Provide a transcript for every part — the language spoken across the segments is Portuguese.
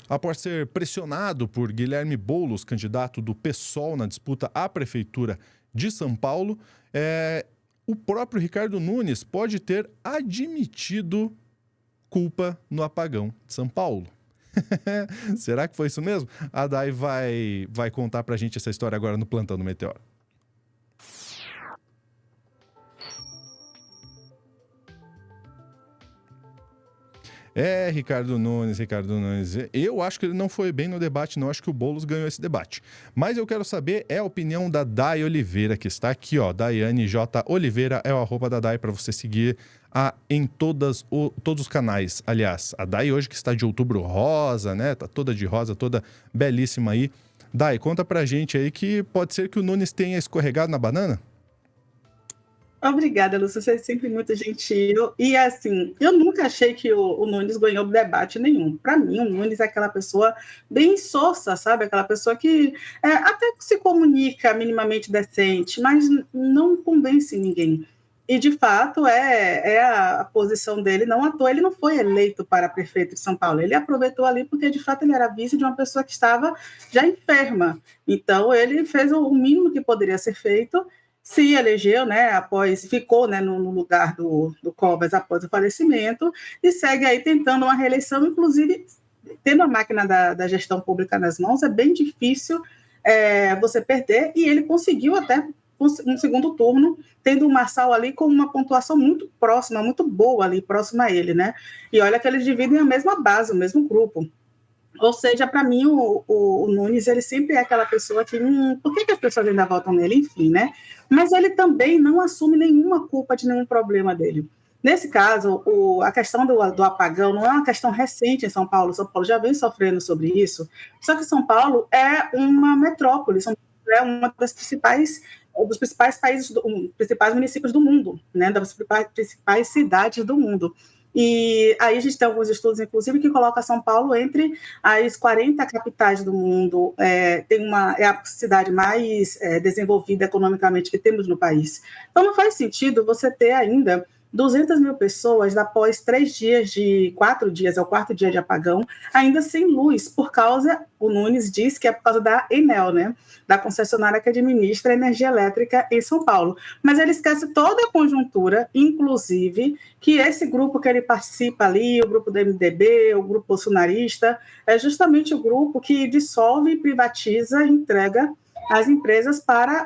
Após ser pressionado por Guilherme Boulos, candidato do PSOL na disputa à Prefeitura de São Paulo, o próprio Ricardo Nunes pode ter admitido culpa no apagão de São Paulo. Será que foi isso mesmo? A Day vai contar pra gente essa história agora no Plantão do Meteoro. Ricardo Nunes. Eu acho que ele não foi bem no debate, não. Acho que o Boulos ganhou esse debate. Mas eu quero saber a opinião da Day Oliveira, que está aqui, ó. Daiane J. Oliveira é o @ da Day para você seguir em todos os canais. Aliás, a Day hoje que está de outubro rosa, né? Tá toda de rosa, toda belíssima aí. Day, conta pra gente aí que pode ser que o Nunes tenha escorregado na banana? Obrigada, Lúcia, você é sempre muito gentil. E, assim, eu nunca achei que o Nunes ganhou debate nenhum. Para mim, o Nunes é aquela pessoa bem sossa, sabe? Aquela pessoa que até se comunica minimamente decente, mas não convence ninguém. E, de fato, é a posição dele. Não à toa, ele não foi eleito para prefeito de São Paulo. Ele aproveitou ali porque, de fato, ele era vice de uma pessoa que estava já enferma. Então, ele fez o mínimo que poderia ser feito, se elegeu, né, ficou, né, no lugar do Covas após o falecimento e segue aí tentando uma reeleição, inclusive tendo a máquina da gestão pública nas mãos, é bem difícil você perder, e ele conseguiu até um segundo turno, tendo o Marçal ali com uma pontuação muito próxima, muito boa ali, próxima a ele, né, e olha que eles dividem a mesma base, o mesmo grupo. Ou seja, para mim, o Nunes, ele sempre é aquela pessoa que, por que as pessoas ainda votam nele? Enfim, né? Mas ele também não assume nenhuma culpa de nenhum problema dele. Nesse caso, a questão do apagão não é uma questão recente em São Paulo. São Paulo já vem sofrendo sobre isso. Só que São Paulo é uma metrópole, São Paulo é uma das dos principais países, principais municípios do mundo, né? Das principais cidades do mundo. E aí a gente tem alguns estudos, inclusive, que colocam São Paulo entre as 40 capitais do mundo. É a cidade mais desenvolvida economicamente que temos no país. Então, não faz sentido você ter ainda 200 mil pessoas após 4 dias, é o quarto dia de apagão, ainda sem luz, o Nunes diz que é por causa da Enel, né, da concessionária que administra a energia elétrica em São Paulo. Mas ele esquece toda a conjuntura, inclusive que esse grupo que ele participa ali, o grupo do MDB, o grupo bolsonarista, é justamente o grupo que dissolve, privatiza e entrega as empresas para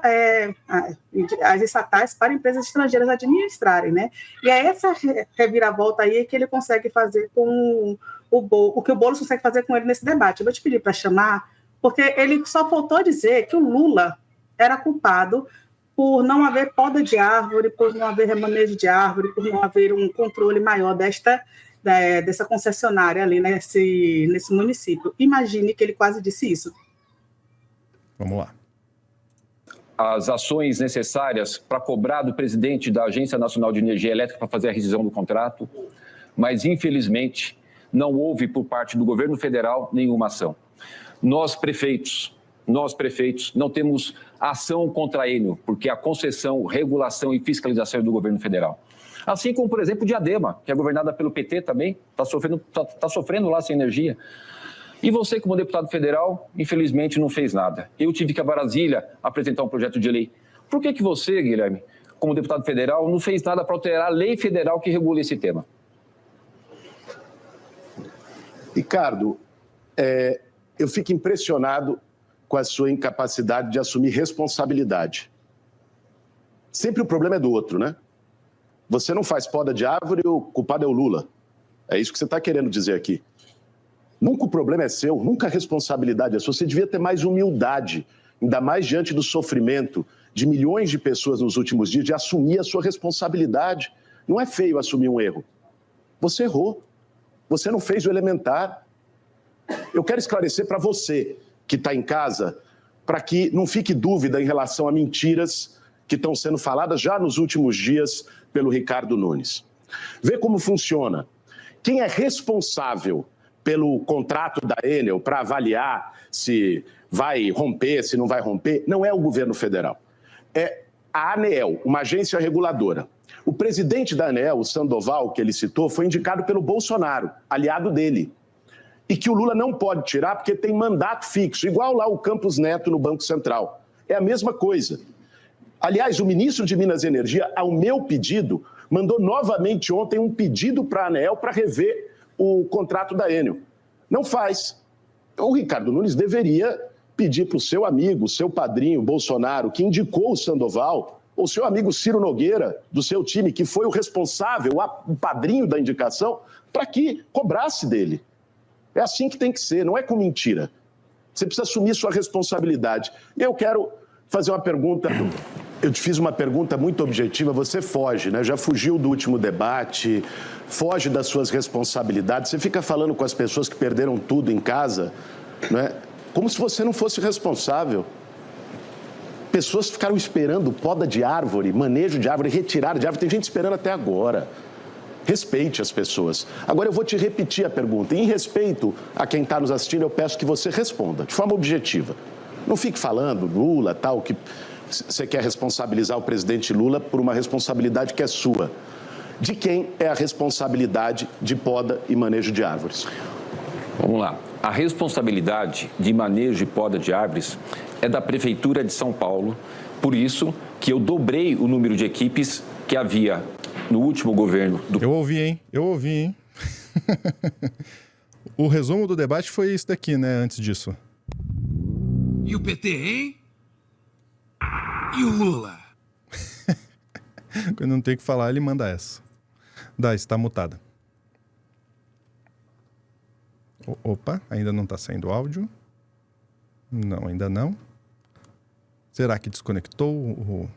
as estatais para empresas estrangeiras administrarem, né? E é essa reviravolta aí que ele consegue fazer com o que o Boulos consegue fazer com ele nesse debate. Eu vou te pedir para chamar, porque ele só faltou dizer que o Lula era culpado por não haver poda de árvore, por não haver remanejo de árvore, por não haver um controle maior dessa concessionária ali nesse município. Imagine que ele quase disse isso. Vamos lá. As ações necessárias para cobrar do presidente da Agência Nacional de Energia Elétrica para fazer a rescisão do contrato, mas, infelizmente, não houve, por parte do governo federal, nenhuma ação. Nós, prefeitos, não temos ação contra a Enel, porque a concessão, regulação e fiscalização é do governo federal. Assim como, por exemplo, Diadema, que é governada pelo PT também, está sofrendo lá sem energia. E você, como deputado federal, infelizmente não fez nada. Eu tive que ir a Brasília apresentar um projeto de lei. Por que você, Guilherme, como deputado federal, não fez nada para alterar a lei federal que regula esse tema? Ricardo, eu fico impressionado com a sua incapacidade de assumir responsabilidade. Sempre o problema é do outro, né? Você não faz poda de árvore, o culpado é o Lula. É isso que você está querendo dizer aqui. Nunca o problema é seu, nunca a responsabilidade é sua. Você devia ter mais humildade, ainda mais diante do sofrimento de milhões de pessoas nos últimos dias, de assumir a sua responsabilidade. Não é feio assumir um erro. Você errou. Você não fez o elementar. Eu quero esclarecer para você que está em casa, para que não fique dúvida em relação a mentiras que estão sendo faladas já nos últimos dias pelo Ricardo Nunes. Vê como funciona. Quem é responsável pelo contrato da Enel para avaliar se vai romper, se não vai romper, não é o governo federal. É a ANEEL, uma agência reguladora. O presidente da ANEEL, o Sandoval, que ele citou, foi indicado pelo Bolsonaro, aliado dele. e que o Lula não pode tirar porque tem mandato fixo, igual lá o Campos Neto no Banco Central. É a mesma coisa. Aliás, o ministro de Minas e Energia, ao meu pedido, mandou novamente ontem um pedido para a ANEEL para rever o contrato da Enel. Não faz. O Ricardo Nunes deveria pedir para o seu amigo, seu padrinho, Bolsonaro, que indicou o Sandoval, ou seu amigo Ciro Nogueira, do seu time, que foi o responsável, o padrinho da indicação, para que cobrasse dele. É assim que tem que ser, não é com mentira. Você precisa assumir sua responsabilidade. Eu quero fazer uma pergunta. Eu te fiz uma pergunta muito objetiva, você foge, né? Já fugiu do último debate, foge das suas responsabilidades. Você fica falando com as pessoas que perderam tudo em casa, né? Como se você não fosse responsável. Pessoas ficaram esperando poda de árvore, manejo de árvore, retirada de árvore. Tem gente esperando até agora. Respeite as pessoas. Agora eu vou te repetir a pergunta. Em respeito a quem está nos assistindo, eu peço que você responda, de forma objetiva. Não fique falando Lula, tal, que você quer responsabilizar o presidente Lula por uma responsabilidade que é sua. De quem é a responsabilidade de poda e manejo de árvores? Vamos lá. A responsabilidade de manejo de poda de árvores é da Prefeitura de São Paulo. Por isso que eu dobrei o número de equipes que havia no último governo. Eu ouvi, hein? O resumo do debate foi isso daqui, né, antes disso. E o PT, hein? E o Lula? Quando não tem o que falar, ele manda essa. Dá, está mutada. Opa, ainda não está saindo áudio. Não, ainda não. Será que desconectou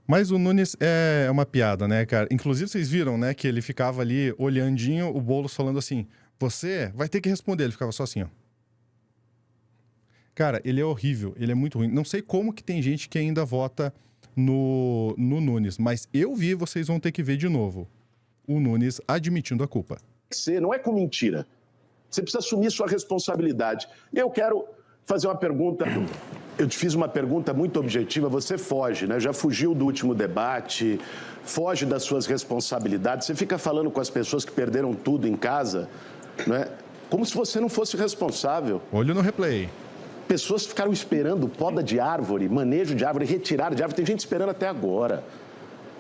Mas o Nunes é uma piada, né, cara? Inclusive, vocês viram, né, que ele ficava ali olhandinho, o Boulos falando assim, você vai ter que responder. Ele ficava só assim, ó. Cara, ele é horrível, ele é muito ruim. Não sei como que tem gente que ainda vota no Nunes, mas eu vi, vocês vão ter que ver de novo, o Nunes admitindo a culpa. Não é com mentira. Você precisa assumir sua responsabilidade. Eu quero fazer uma pergunta. Eu te fiz uma pergunta muito objetiva, você foge, né? Já fugiu do último debate, foge das suas responsabilidades. Você fica falando com as pessoas que perderam tudo em casa, né? Como se você não fosse responsável. Olho no replay. Pessoas ficaram esperando poda de árvore, manejo de árvore, retirada de árvore. Tem gente esperando até agora.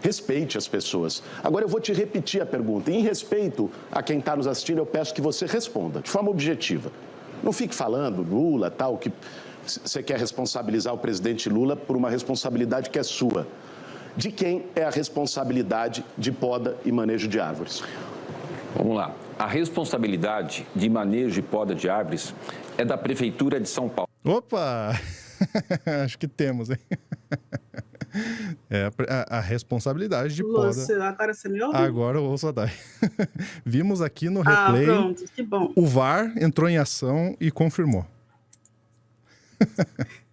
Respeite as pessoas. Agora eu vou te repetir a pergunta. Em respeito a quem está nos assistindo, eu peço que você responda, de forma objetiva. Não fique falando Lula, tal, que você quer responsabilizar o presidente Lula por uma responsabilidade que é sua. De quem é a responsabilidade de poda e manejo de árvores? Vamos lá. A responsabilidade de manejo e poda de árvores é da Prefeitura de São Paulo. Opa! Acho que temos, hein? É a responsabilidade de poda. Agora você me ouve? Agora eu ouço a Dai. Vimos aqui no replay. Pronto, que bom. O VAR entrou em ação e confirmou.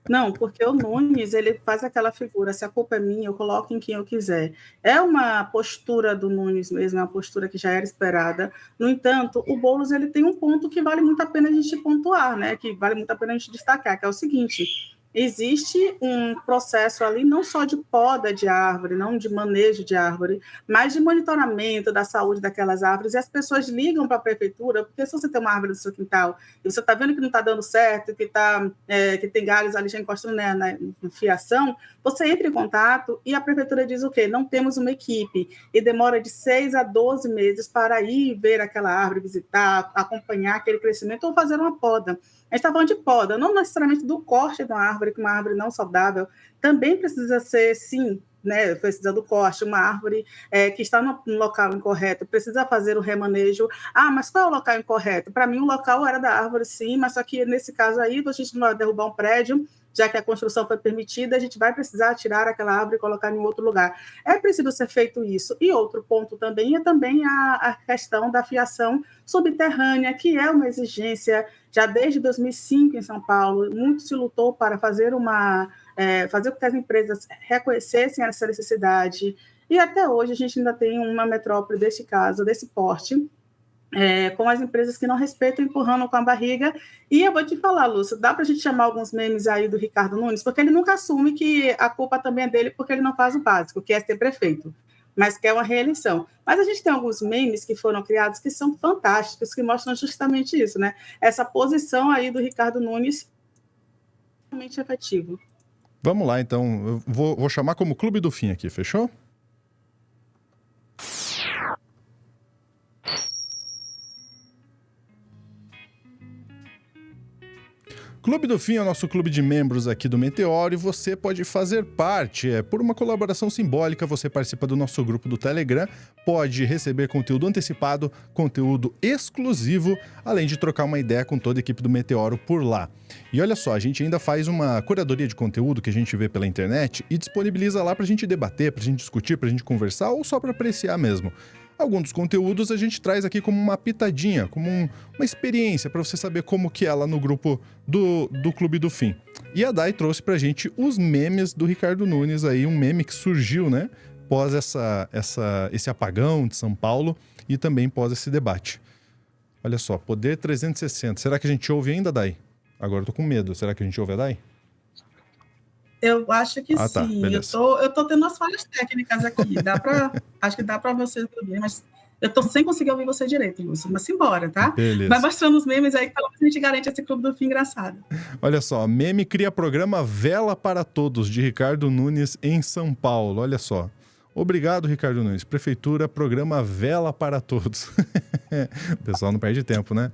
Não, porque o Nunes, ele faz aquela figura, se a culpa é minha, eu coloco em quem eu quiser. É uma postura do Nunes mesmo, é uma postura que já era esperada. No entanto, o Boulos, ele tem um ponto que vale muito a pena a gente pontuar, né? Que vale muito a pena a gente destacar, que é o seguinte: existe um processo ali não só de poda de árvore, não de manejo de árvore, mas de monitoramento da saúde daquelas árvores, e as pessoas ligam para a prefeitura, porque se você tem uma árvore no seu quintal e você está vendo que não está dando certo, que tem galhos ali já encostando na fiação, você entra em contato e a prefeitura diz o quê? Não temos uma equipe, e demora de 6 a 12 meses para ir ver aquela árvore, visitar, acompanhar aquele crescimento ou fazer uma poda. A gente está falando de poda, não necessariamente do corte de uma árvore, que uma árvore não saudável também precisa ser, sim, né, precisa do corte, uma árvore que está no local incorreto, precisa fazer o remanejo. Ah, mas qual é o local incorreto? Para mim, o local era da árvore, sim, mas só que nesse caso aí, a gente não vai derrubar um prédio, já que a construção foi permitida, a gente vai precisar tirar aquela árvore e colocar em outro lugar. É preciso ser feito isso. E outro ponto também é a questão da fiação subterrânea, que é uma exigência já desde 2005 em São Paulo. Muito se lutou para fazer fazer com que as empresas reconhecessem essa necessidade. E até hoje a gente ainda tem uma metrópole desse porte, com as empresas que não respeitam, empurrando com a barriga. E eu vou te falar, Lúcio, dá para a gente chamar alguns memes aí do Ricardo Nunes, porque ele nunca assume que a culpa também é dele, porque ele não faz o básico, que é ser prefeito. mas quer uma reeleição. Mas a gente tem alguns memes que foram criados que são fantásticos, que mostram justamente isso, né? Essa posição aí do Ricardo Nunes realmente efetivo. Vamos lá, então. Eu vou chamar como Clube do Fim aqui, fechou? Clube do Fim é o nosso clube de membros aqui do Meteoro e você pode fazer parte. Por uma colaboração simbólica, você participa do nosso grupo do Telegram, pode receber conteúdo antecipado, conteúdo exclusivo, além de trocar uma ideia com toda a equipe do Meteoro por lá. E olha só, a gente ainda faz uma curadoria de conteúdo que a gente vê pela internet e disponibiliza lá pra gente debater, pra gente discutir, pra gente conversar ou só pra apreciar mesmo. Alguns dos conteúdos a gente traz aqui como uma pitadinha, como uma experiência para você saber como que é lá no grupo do Clube do Fim. E a Dai trouxe pra gente os memes do Ricardo Nunes aí, um meme que surgiu, né, pós esse apagão de São Paulo e também pós esse debate. Olha só, Poder 360. Será que a gente ouve ainda, Dai? Agora eu tô com medo. Será que a gente ouve a Dai? Eu acho que tá, sim. beleza. Eu tô tendo umas falhas técnicas aqui. Acho que dá para vocês ouvir, mas eu tô sem conseguir ouvir você direito, Lúcio. Mas simbora, tá? Beleza. Vai mostrando os memes aí, que pelo menos a gente garante esse Clube do Fim engraçado. Olha só, meme cria programa Vela para Todos, de Ricardo Nunes em São Paulo. Olha só. Obrigado, Ricardo Nunes. Prefeitura, programa Vela para Todos. O pessoal não perde tempo, né?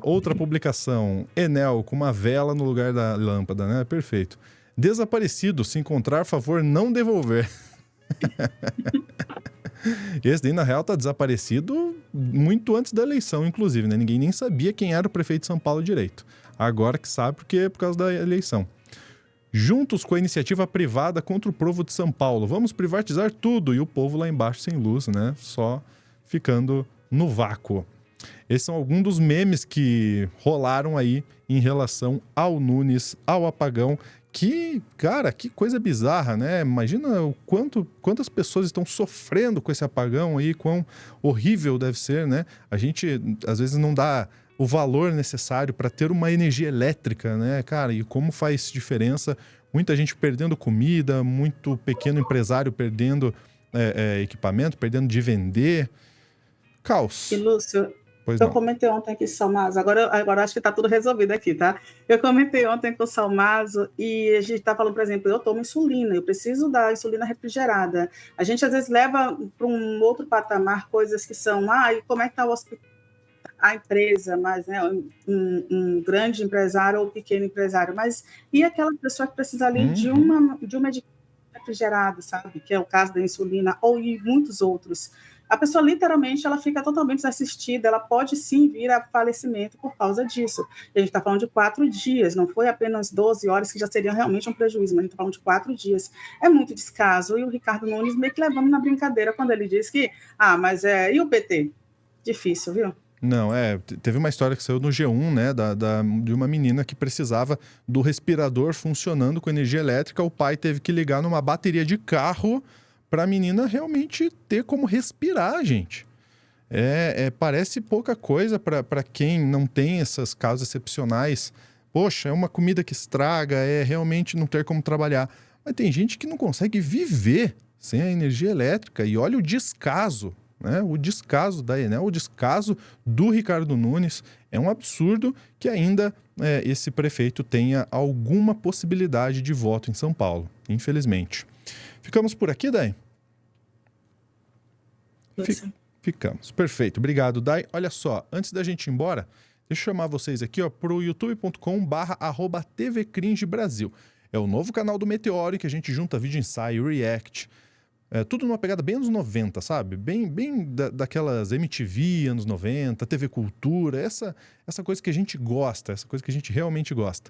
Outra publicação, Enel, com uma vela no lugar da lâmpada, né? Perfeito. Desaparecido, se encontrar, favor não devolver. Esse daí, na real, tá desaparecido muito antes da eleição, inclusive, né? Ninguém nem sabia quem era o prefeito de São Paulo direito. Agora que sabe, porque é por causa da eleição. Juntos com a iniciativa privada contra o povo de São Paulo. Vamos privatizar tudo. E o povo lá embaixo sem luz, né? Só ficando no vácuo. Esses são alguns dos memes que rolaram aí em relação ao Nunes, ao apagão. Que, cara, que coisa bizarra, né? Imagina quantas pessoas estão sofrendo com esse apagão aí, quão horrível deve ser, né? A gente, às vezes, não dá o valor necessário para ter uma energia elétrica, né, cara? E como faz diferença. Muita gente perdendo comida, muito pequeno empresário perdendo equipamento, perdendo de vender. Caos. E, Lúcio, Pois eu não. comentei ontem aqui com o Salmazo, agora acho que está tudo resolvido aqui, tá? Eu comentei ontem com o Salmazo e a gente está falando, por exemplo, eu tomo insulina, eu preciso da insulina refrigerada. A gente às vezes leva para um outro patamar coisas que são, e como é que está o hospital? A empresa, mas né, um grande empresário ou pequeno empresário, mas e aquela pessoa que precisa ali de um medicamento refrigerado, sabe? Que é o caso da insulina, ou e muitos outros. A pessoa, literalmente, ela fica totalmente desassistida, ela pode sim vir a falecimento por causa disso. E a gente está falando de 4 dias, não foi apenas 12 horas, que já seria realmente um prejuízo, mas a gente está falando de 4 dias. É muito descaso, e o Ricardo Nunes meio que levando na brincadeira quando ele diz que, e o PT? Difícil, viu? Não, teve uma história que saiu no G1, né, de uma menina que precisava do respirador funcionando com energia elétrica, o pai teve que ligar numa bateria de carro para a menina realmente ter como respirar, gente. Parece pouca coisa para quem não tem esses casos excepcionais. Poxa, é uma comida que estraga, é realmente não ter como trabalhar. Mas tem gente que não consegue viver sem a energia elétrica, e olha o descaso, né? O descaso da Enel, o descaso do Ricardo Nunes. É um absurdo que ainda esse prefeito tenha alguma possibilidade de voto em São Paulo, infelizmente. Ficamos por aqui, Dai? Ficamos. Perfeito. Obrigado, Dai. Olha só, antes da gente ir embora, deixa eu chamar vocês aqui para o youtube.com/tvcringebrasil. É o novo canal do Meteoro, em que a gente junta vídeo ensaio, react, tudo numa pegada bem anos 90, sabe? Bem daquelas MTV anos 90, TV Cultura, essa coisa que a gente gosta, essa coisa que a gente realmente gosta.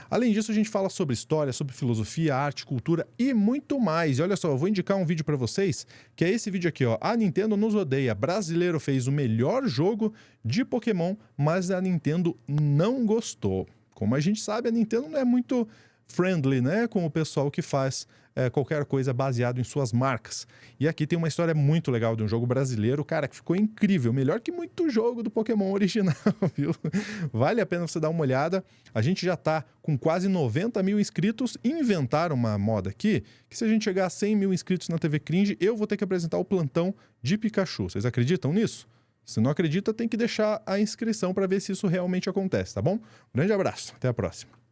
Além disso, a gente fala sobre história, sobre filosofia, arte, cultura e muito mais. E olha só, eu vou indicar um vídeo para vocês, que é esse vídeo aqui, ó. A Nintendo nos odeia. Brasileiro fez o melhor jogo de Pokémon, mas a Nintendo não gostou. Como a gente sabe, a Nintendo não é muito friendly, né? Com o pessoal que faz qualquer coisa baseado em suas marcas. E aqui tem uma história muito legal de um jogo brasileiro, cara, que ficou incrível, melhor que muito jogo do Pokémon original, viu? Vale a pena você dar uma olhada. A gente já tá com quase 90 mil inscritos. Inventaram uma moda aqui, que se a gente chegar a 100 mil inscritos na TV Cringe, eu vou ter que apresentar o plantão de Pikachu. Vocês acreditam nisso? Se não acredita, tem que deixar a inscrição para ver se isso realmente acontece, tá bom? Grande abraço, até a próxima.